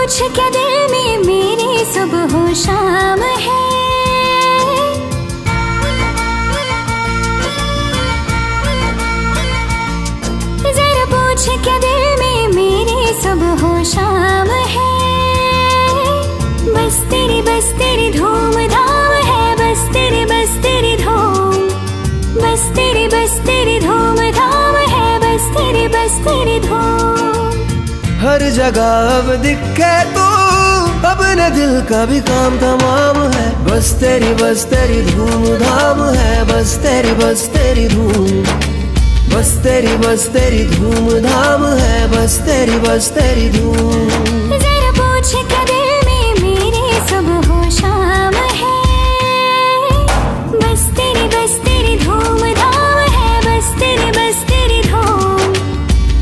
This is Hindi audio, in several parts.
पूछ क्या दिल में मेरे सुबह हो शाम है। जरा पूछ क्या दिल में मेरे सुबह हो शाम है। बस तेरी धूम धाम है। बस तेरी धूम, बस तेरी धूम धाम है। बस तेरी धूम। हर जगह अब दिखे तू, अपने दिल का भी काम तमाम है। बस तेरी धूम धाम है। बस तेरी धूम, बस तेरी धूम धाम है। बस तेरी धूम। जरा पूछ क्या दिल में मेरे सुबह हो शाम है। बस तेरी धूम धाम है। बस तेरी धूम,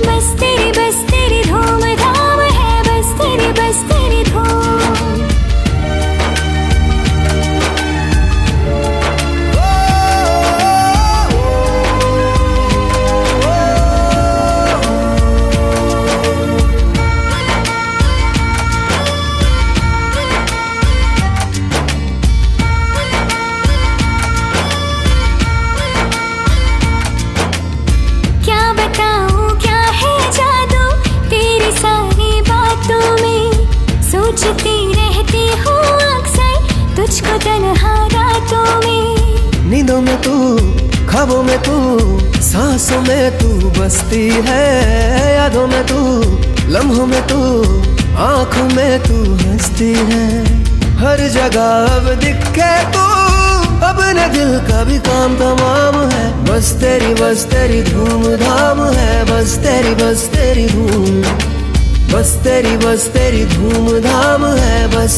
बस तेरी धूम धाम है। बस तेरी धूम। सोचती रहती हूँ अक्सर तुझको तन्हा रातों में। नींदों में तू, ख्वाबों में तू, सांसों में तू बसती है। यादों में तू, लम्हों में तू, आँखों में तू हंसती है। हर जगह अब दिखे तू, अपने दिल का भी काम तमाम है। बस तेरी धूम धाम है। बस तेरी धूम, बस तेरी धूम धाम है। बस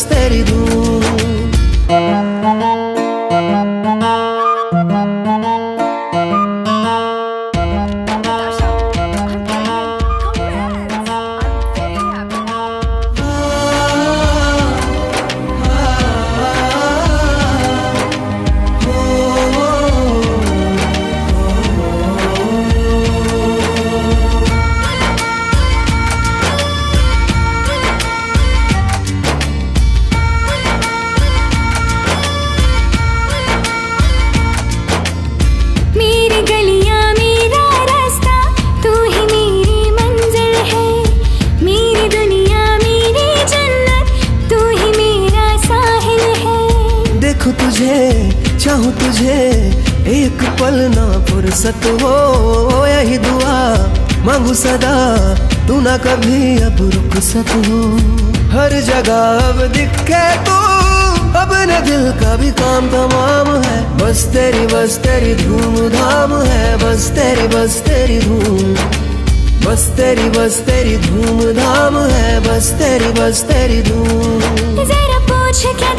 तेरी धूम। चाहूं तुझे एक पल ना फुर्सत हो। यही दुआ मांगू सदा, तू ना कभी अब रुखसत हो। हर जगह अब दिखे तू, अपने दिल का भी काम तमाम है। बस तेरी धूम धाम है। बस तेरी धूम, बस तेरी धूम धाम है। बस तेरी धूम। जरा पूछ क्या